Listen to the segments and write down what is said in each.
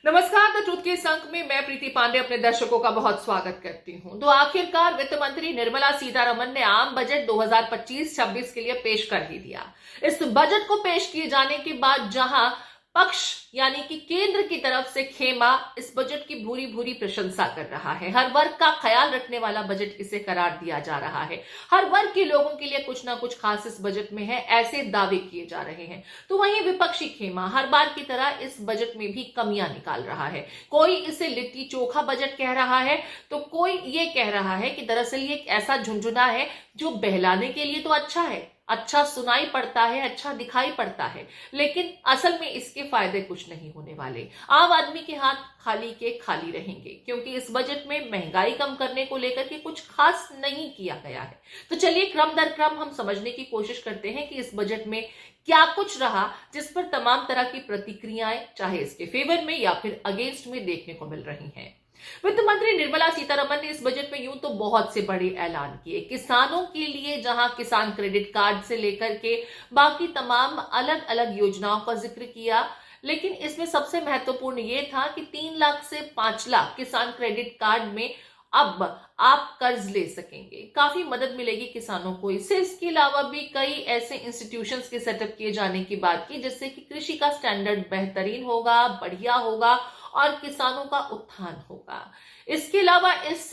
नमस्कार। The truth के इस अंक में मैं प्रीति पांडे अपने दर्शकों का बहुत स्वागत करती हूं। तो आखिरकार वित्त मंत्री निर्मला सीतारमण ने आम बजट 2025-26 के लिए पेश कर ही दिया। इस बजट को पेश किए जाने के बाद जहां पक्ष यानी कि केंद्र की तरफ से खेमा इस बजट की भूरी भूरी प्रशंसा कर रहा है। हर वर्ग का ख्याल रखने वाला बजट इसे करार दिया जा रहा है। हर वर्ग के लोगों के लिए कुछ ना कुछ खास इस बजट में है, ऐसे दावे किए जा रहे हैं। तो वहीं विपक्षी खेमा हर बार की तरह इस बजट में भी कमियां निकाल रहा है। कोई इसे लिट्टी चोखा बजट कह रहा है, तो कोई ये कह रहा है कि दरअसल ये एक ऐसा झुनझुना है जो बहलाने के लिए तो अच्छा है, अच्छा सुनाई पड़ता है, अच्छा दिखाई पड़ता है, लेकिन असल में इसके फायदे कुछ नहीं होने वाले। आम आदमी के हाथ खाली के खाली रहेंगे, क्योंकि इस बजट में महंगाई कम करने को लेकर के कुछ खास नहीं किया गया है। तो चलिए क्रम दर क्रम हम समझने की कोशिश करते हैं कि इस बजट में क्या कुछ रहा जिस पर तमाम तरह की प्रतिक्रियाएं चाहे इसके फेवर में या फिर अगेंस्ट में देखने को मिल रही हैं। वित्त मंत्री निर्मला सीतारमण ने इस बजट में यूं तो बहुत से बड़े ऐलान किए। किसानों के लिए जहां किसान क्रेडिट कार्ड से लेकर के बाकी तमाम अलग अलग योजनाओं का जिक्र किया, लेकिन इसमें सबसे महत्वपूर्ण ये था कि 3 लाख से 5 लाख किसान क्रेडिट कार्ड में अब आप कर्ज ले सकेंगे। काफी मदद मिलेगी किसानों को इससे। इसके अलावा भी कई ऐसे इंस्टीट्यूशंस के सेटअप किए जाने की बात की जिससे कि कृषि का स्टैंडर्ड बेहतरीन होगा, बढ़िया होगा और किसानों का उत्थान होगा। इसके अलावा इस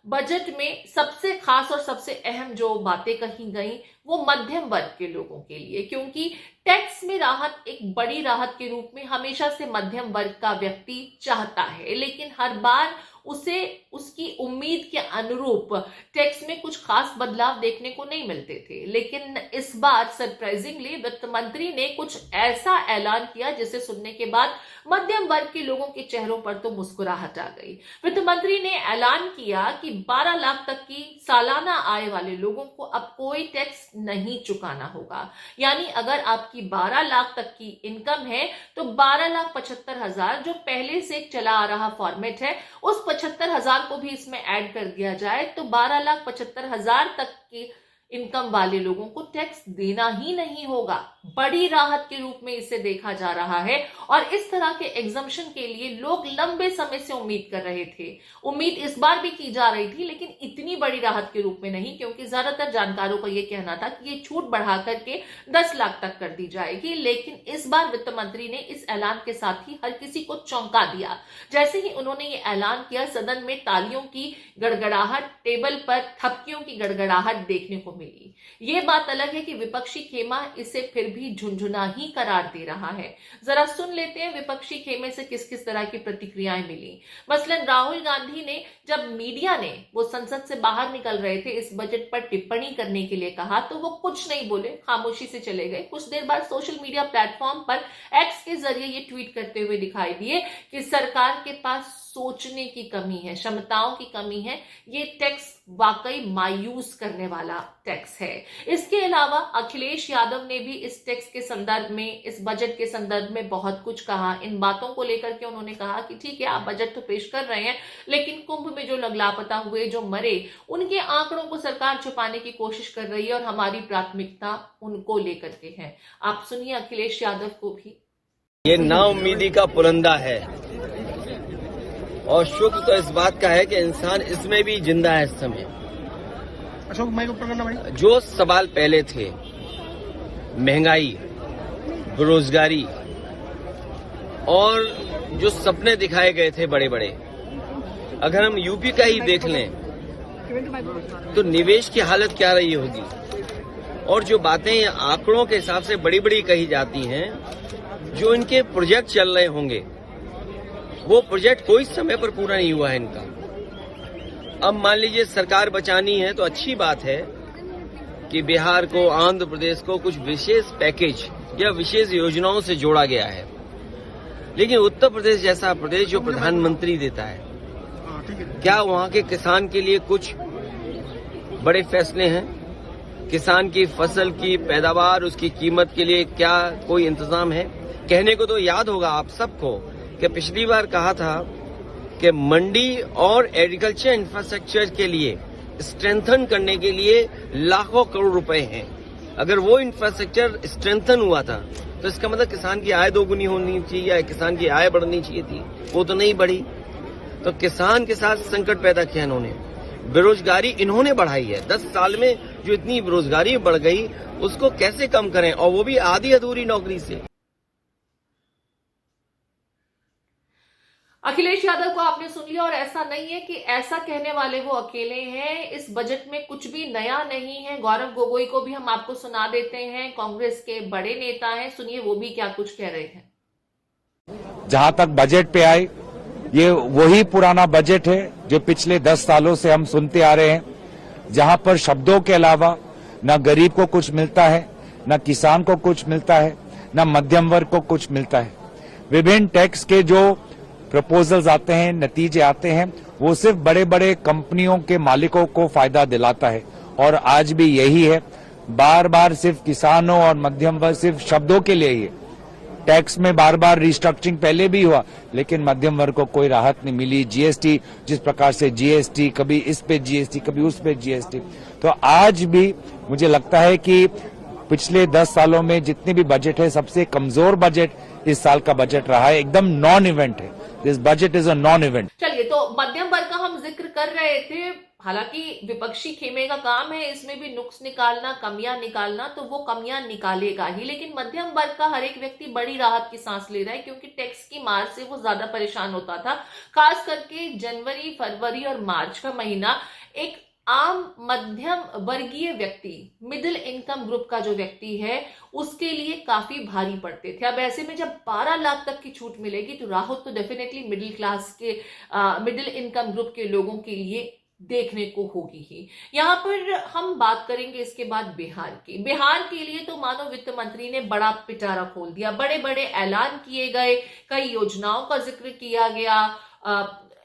बजट में सबसे खास और सबसे अहम जो बातें कही गई वो मध्यम वर्ग के लोगों के लिए, क्योंकि टैक्स में राहत एक बड़ी राहत के रूप में हमेशा से मध्यम वर्ग का व्यक्ति चाहता है, लेकिन हर बार उसे उसकी उम्मीद के अनुरूप टैक्स में कुछ खास बदलाव देखने को नहीं मिलते थे। लेकिन इस बार सरप्राइजिंगली वित्त मंत्री ने कुछ ऐसा ऐलान किया जिसे सुनने के बाद मध्यम वर्ग के लोगों के चेहरों पर तो मुस्कुराहट आ गई। वित्त मंत्री ने ऐलान किया कि 12 लाख तक की सालाना आय वाले लोगों को अब कोई टैक्स नहीं चुकाना होगा। यानी अगर आपकी 12 लाख तक की इनकम है तो 12,75,000 जो पहले से चला आ रहा फॉर्मेट है, उस 75,000 को भी इसमें ऐड कर दिया जाए तो 12,75,000 तक की इनकम वाले लोगों को टैक्स देना ही नहीं होगा। बड़ी राहत के रूप में इसे देखा जा रहा है और इस तरह के एग्जम्पशन के लिए लोग लंबे समय से उम्मीद कर रहे थे। उम्मीद इस बार भी की जा रही थी, लेकिन इतनी बड़ी राहत के रूप में नहीं, क्योंकि ज्यादातर जानकारों का यह कहना था कि ये छूट बढ़ा करके 10 लाख तक कर दी जाएगी। लेकिन इस बार वित्त मंत्री ने इस ऐलान के साथ ही हर किसी को चौंका दिया। जैसे ही उन्होंने ये ऐलान किया, सदन में तालियों की गड़गड़ाहट, टेबल पर थपकियों की गड़गड़ाहट देखने को मिली। ये बात अलग है कि विपक्षी खेमा इसे फिर भी झुनझुना ही करार दे रहा है। जरा सुन लेते हैं विपक्षी खेमे से किस किस तरह की प्रतिक्रियाएं मिली। मसलन राहुल गांधी ने जब मीडिया ने वो संसद से बाहर निकल रहे थे इस बजट पर टिप्पणी करने के लिए कहा तो वो कुछ नहीं बोले, खामोशी से चले गए। कुछ देर बाद सोशल मीडिया प्लेटफॉर्म पर एक्स के जरिए ये ट्वीट करते हुए दिखाई दिए कि सरकार के पास सोचने की कमी है, क्षमताओं की कमी है, ये टैक्स वाकई मायूस करने वाला टैक्स है। इसके अलावा अखिलेश यादव ने भी इस टैक्स के संदर्भ में, इस बजट के संदर्भ में बहुत कुछ कहा। इन बातों को लेकर के उन्होंने कहा कि ठीक है, आप बजट तो पेश कर रहे हैं, लेकिन कुंभ में जो लोग लापता हुए, जो मरे, उनके आंकड़ों को सरकार छुपाने की कोशिश कर रही है और हमारी प्राथमिकता उनको लेकर के है। आप सुनिए अखिलेश यादव को भी। ये नाउम्मीदी का पुलंदा है और शुक्र तो इस बात का है कि इंसान इसमें भी जिंदा है इस समय। अशोक भाई को पकड़ना भाई। जो सवाल पहले थे, महंगाई, बेरोजगारी और जो सपने दिखाए गए थे बड़े बड़े, अगर हम यूपी का ही देख लें तो निवेश की हालत क्या रही होगी। और जो बातें आंकड़ों के हिसाब से बड़ी बड़ी कही जाती हैं, जो इनके प्रोजेक्ट चल रहे होंगे, वो प्रोजेक्ट कोई समय पर पूरा नहीं हुआ है इनका। अब मान लीजिए सरकार बचानी है तो अच्छी बात है कि बिहार को, आंध्र प्रदेश को कुछ विशेष पैकेज या विशेष योजनाओं से जोड़ा गया है, लेकिन उत्तर प्रदेश जैसा प्रदेश जो प्रधानमंत्री देता है, क्या वहां के किसान के लिए कुछ बड़े फैसले हैं? किसान की फसल की पैदावार, उसकी कीमत के लिए क्या कोई इंतजाम है? कहने को तो याद होगा आप सबको कि पिछली बार कहा था कि मंडी और एग्रीकल्चर इंफ्रास्ट्रक्चर के लिए स्ट्रेंथन करने के लिए लाखों करोड़ रुपए हैं। अगर वो इंफ्रास्ट्रक्चर स्ट्रेंथन हुआ था तो इसका मतलब किसान की आय दोगुनी होनी चाहिए या किसान की आय बढ़नी चाहिए थी, वो तो नहीं बढ़ी। तो किसान के साथ संकट पैदा किया इन्होंने, बेरोजगारी इन्होंने बढ़ाई है। 10 साल में जो इतनी बेरोजगारी बढ़ गई उसको कैसे कम करें, और वो भी आधी अधूरी नौकरी से। अखिलेश यादव को आपने सुन लिया, और ऐसा नहीं है कि ऐसा कहने वाले वो अकेले हैं। इस बजट में कुछ भी नया नहीं है। गौरव गोगोई को भी हम आपको सुना देते हैं, कांग्रेस के बड़े नेता हैं, सुनिए वो भी क्या कुछ कह रहे हैं। जहां तक बजट पे आए, ये वही पुराना बजट है जो पिछले 10 सालों से हम सुनते आ रहे हैं, जहां पर शब्दों के अलावा न गरीब को कुछ मिलता है, न किसान को कुछ मिलता है, न मध्यम वर्ग को कुछ मिलता है। विभिन्न टैक्स के जो प्रपोजल्स आते हैं, नतीजे आते हैं, वो सिर्फ बड़े बड़े कंपनियों के मालिकों को फायदा दिलाता है। और आज भी यही है, बार बार सिर्फ किसानों और मध्यम वर्ग, सिर्फ शब्दों के लिए ही है। टैक्स में बार बार रिस्ट्रक्चरिंग पहले भी हुआ, लेकिन मध्यम वर्ग को कोई राहत नहीं मिली। जीएसटी, जिस प्रकार से जीएसटी, कभी इस पे जीएसटी, कभी उस पे जीएसटी। तो आज भी मुझे लगता है कि पिछले 10 सालों में जितने भी बजट है, सबसे कमजोर बजट इस साल का बजट रहा है। एकदम नॉन इवेंट है, this budget is a non event. चलिए, तो मध्यम वर्ग का हम जिक्र कर रहे थे। हालांकि विपक्षी खेमे का काम है इसमें भी नुक्स निकालना, कमियां निकालना, तो वो कमियां निकालेगा ही। लेकिन मध्यम वर्ग का हर एक व्यक्ति बड़ी राहत की सांस ले रहा है, क्योंकि टैक्स की मार से वो ज्यादा परेशान होता था। खास करके जनवरी, फरवरी और मार्च का महीना एक आम मध्यम वर्गीय व्यक्ति, मिडिल इनकम ग्रुप का जो व्यक्ति है, उसके लिए काफी भारी पड़ते थे। अब ऐसे में जब 12 लाख तक की छूट मिलेगी तो राहत तो डेफिनेटली मिडिल क्लास के, मिडिल इनकम ग्रुप के लोगों के लिए देखने को होगी ही। यहां पर हम बात करेंगे इसके बाद बिहार की। बिहार के लिए तो मानो वित्त मंत्री ने बड़ा पिटारा खोल दिया, बड़े बड़े ऐलान किए गए, कई योजनाओं का जिक्र किया गया,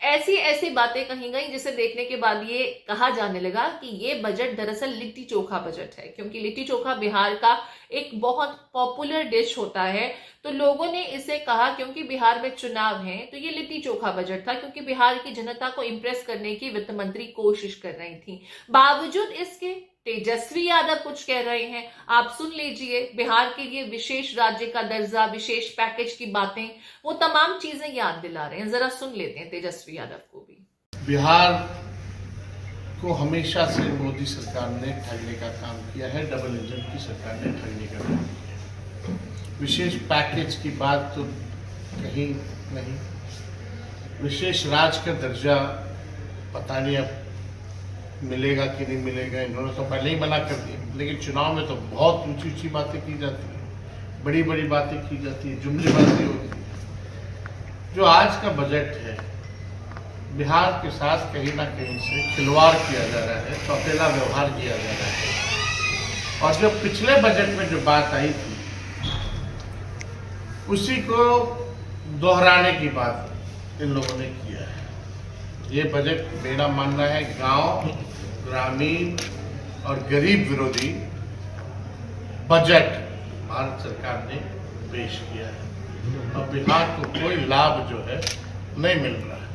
ऐसी ऐसी बातें कही गई जिसे देखने के बाद ये कहा जाने लगा कि ये बजट दरअसल लिट्टी चोखा बजट है। क्योंकि लिट्टी चोखा बिहार का एक बहुत पॉपुलर डिश होता है, तो लोगों ने इसे कहा, क्योंकि बिहार में चुनाव है, तो ये लिट्टी चोखा बजट था, क्योंकि बिहार की जनता को इंप्रेस करने की वित्त मंत्री कोशिश कर रही थी। बावजूद इसके तेजस्वी यादव कुछ कह रहे हैं, आप सुन लीजिए। बिहार के लिए विशेष राज्य का दर्जा, विशेष पैकेज की बातें, वो तमाम चीजें याद दिला रहे हैं। जरा सुन लेते हैं तेजस्वी यादव को भी। बिहार को हमेशा से मोदी सरकार ने ठगने का काम किया है, डबल इंजन की सरकार ने ठगने का काम किया। विशेष पैकेज की बात तो कहीं नहीं, विशेष राज्य का दर्जा पता नहीं अब मिलेगा कि नहीं मिलेगा। इन्होंने तो पहले ही मना कर दिया, लेकिन चुनाव में तो बहुत ऊंची ऊंची बातें की जाती हैं, बड़ी बड़ी बातें की जाती है, जुमलेबाजी होती है। जो आज का बजट है, बिहार के साथ कहीं ना कहीं से खिलवाड़ किया जा रहा है, सौतेला व्यवहार किया जा रहा है। और जो पिछले बजट में जो बात आई थी, उसी को दोहराने की बात इन लोगों ने किया है। ये बजट मेरा मानना है गांव, ग्रामीण और गरीब विरोधी बजट भारत सरकार ने पेश किया है, और बिहार को कोई लाभ जो है नहीं मिल रहा है।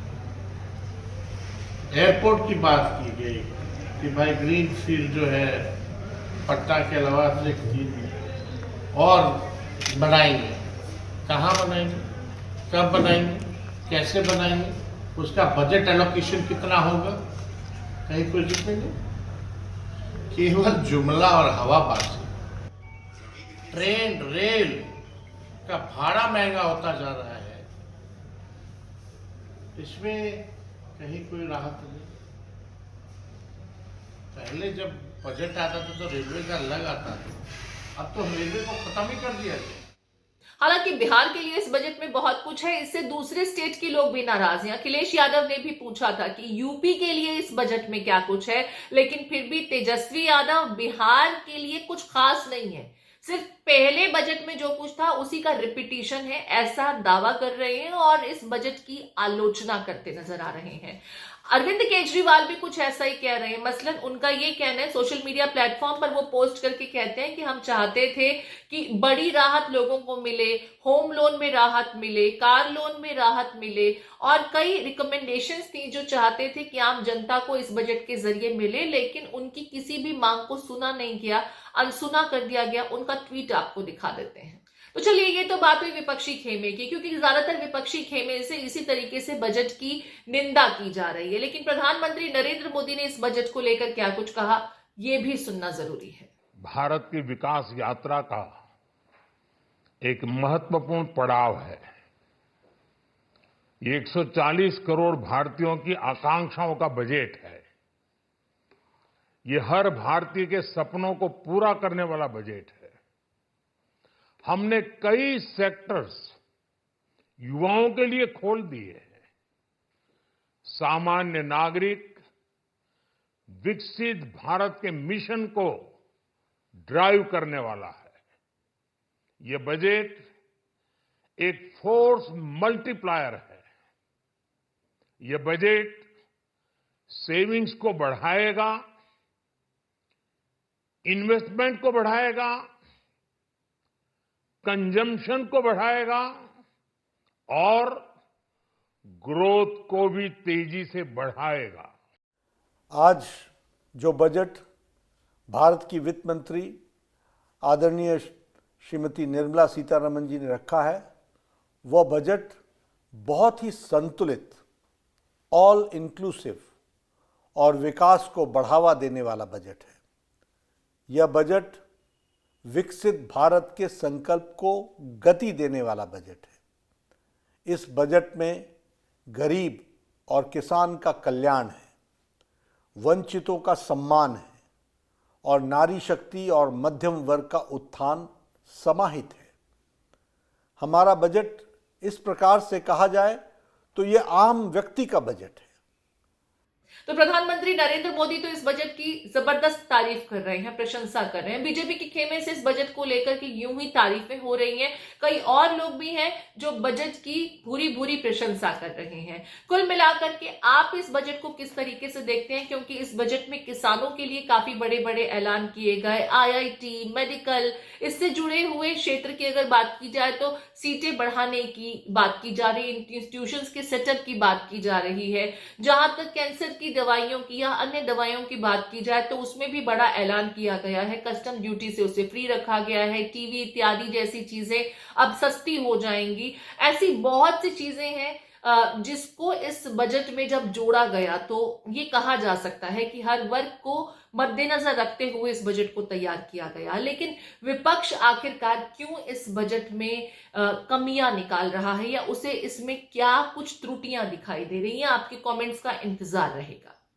एयरपोर्ट की बात की गई कि भाई ग्रीन फील्ड जो है पटना के अलावा 3 और बनाएंगे। कहाँ बनाएंगे, कब बनाएंगे, कैसे बनाएंगे, उसका बजट एलोकेशन कितना होगा, कहीं कोई जिक्र नहीं। केवल जुमला और हवाबाजी। ट्रेन, रेल का भाड़ा महंगा होता जा रहा है, इसमें कहीं कोई राहत नहीं। पहले जब बजट आता था तो रेलवे का अलग आता था, अब तो रेलवे को खत्म ही कर दिया गया। हालांकि बिहार के लिए इस बजट में बहुत कुछ है, इससे दूसरे स्टेट के लोग भी नाराज हैं। अखिलेश यादव ने भी पूछा था कि यूपी के लिए इस बजट में क्या कुछ है, लेकिन फिर भी तेजस्वी यादव बिहार के लिए कुछ खास नहीं है, सिर्फ पहले बजट में जो कुछ था उसी का रिपीटिशन है, ऐसा दावा कर रहे हैं और इस बजट की आलोचना करते नजर आ रहे हैं। अरविंद केजरीवाल भी कुछ ऐसा ही कह रहे हैं। मसलन उनका ये कहना है, सोशल मीडिया प्लेटफॉर्म पर वो पोस्ट करके कहते हैं कि हम चाहते थे कि बड़ी राहत लोगों को मिले, होम लोन में राहत मिले, कार लोन में राहत मिले, और कई रिकमेंडेशंस थी जो चाहते थे कि आम जनता को इस बजट के जरिए मिले, लेकिन उनकी किसी भी मांग को सुना नहीं गया, अनसुना कर दिया गया। उनका ट्वीट आपको दिखा देते हैं। तो चलिए, ये तो बात हुई विपक्षी खेमे की, क्योंकि ज्यादातर विपक्षी खेमे से इसी तरीके से बजट की निंदा की जा रही है। लेकिन प्रधानमंत्री नरेंद्र मोदी ने इस बजट को लेकर क्या कुछ कहा, यह भी सुनना जरूरी है। भारत की विकास यात्रा का एक महत्वपूर्ण पड़ाव है। ये 140 करोड़ भारतीयों की आकांक्षाओं का बजट है। ये हर भारतीय के सपनों को पूरा करने वाला बजट है। हमने कई सेक्टर्स युवाओं के लिए खोल दिए हैं। सामान्य नागरिक विकसित भारत के मिशन को ड्राइव करने वाला है। ये बजट एक फोर्स मल्टीप्लायर है। ये बजट सेविंग्स को बढ़ाएगा, इन्वेस्टमेंट को बढ़ाएगा, कंजम्पशन को बढ़ाएगा और ग्रोथ को भी तेजी से बढ़ाएगा। आज जो बजट भारत की वित्त मंत्री आदरणीय श्रीमती निर्मला सीतारमण जी ने रखा है, वह बजट बहुत ही संतुलित, ऑल इंक्लूसिव और विकास को बढ़ावा देने वाला बजट है। यह बजट विकसित भारत के संकल्प को गति देने वाला बजट है। इस बजट में गरीब और किसान का कल्याण है, वंचितों का सम्मान है और नारी शक्ति और मध्यम वर्ग का उत्थान समाहित है। हमारा बजट इस प्रकार से कहा जाए तो यह आम व्यक्ति का बजट है। तो प्रधानमंत्री नरेंद्र मोदी तो इस बजट की जबरदस्त तारीफ कर रहे हैं, प्रशंसा कर रहे हैं। बीजेपी के खेमे से इस बजट को लेकर के यूं ही तारीफें हो रही हैं। कई और लोग भी हैं जो बजट की भूरी भूरी प्रशंसा कर रहे हैं। कुल मिलाकर के आप इस बजट को किस तरीके से देखते हैं? क्योंकि इस बजट में किसानों के लिए काफी बड़े बड़े ऐलान किए गए। IIT, मेडिकल, इससे जुड़े हुए क्षेत्र की अगर बात की जाए तो सीटें बढ़ाने की बात की जा रही है, इंस्टीट्यूशंस के सेटअप की बात की जा रही है। जहां तक कैंसर की दवाइयों की या अन्य दवाइयों की बात की जाए तो उसमें भी बड़ा ऐलान किया गया है। कस्टम ड्यूटी से उसे फ्री रखा गया है। टीवी इत्यादि जैसी चीजें अब सस्ती हो जाएंगी। ऐसी बहुत सी चीजें हैं जिसको इस बजट में जब जोड़ा गया तो ये कहा जा सकता है कि हर वर्ग को मद्देनजर रखते हुए इस बजट को तैयार किया गया। लेकिन विपक्ष आखिरकार क्यों इस बजट में कमियां निकाल रहा है, या उसे इसमें क्या कुछ त्रुटियां दिखाई दे रही हैं? आपके कमेंट्स का इंतजार रहेगा।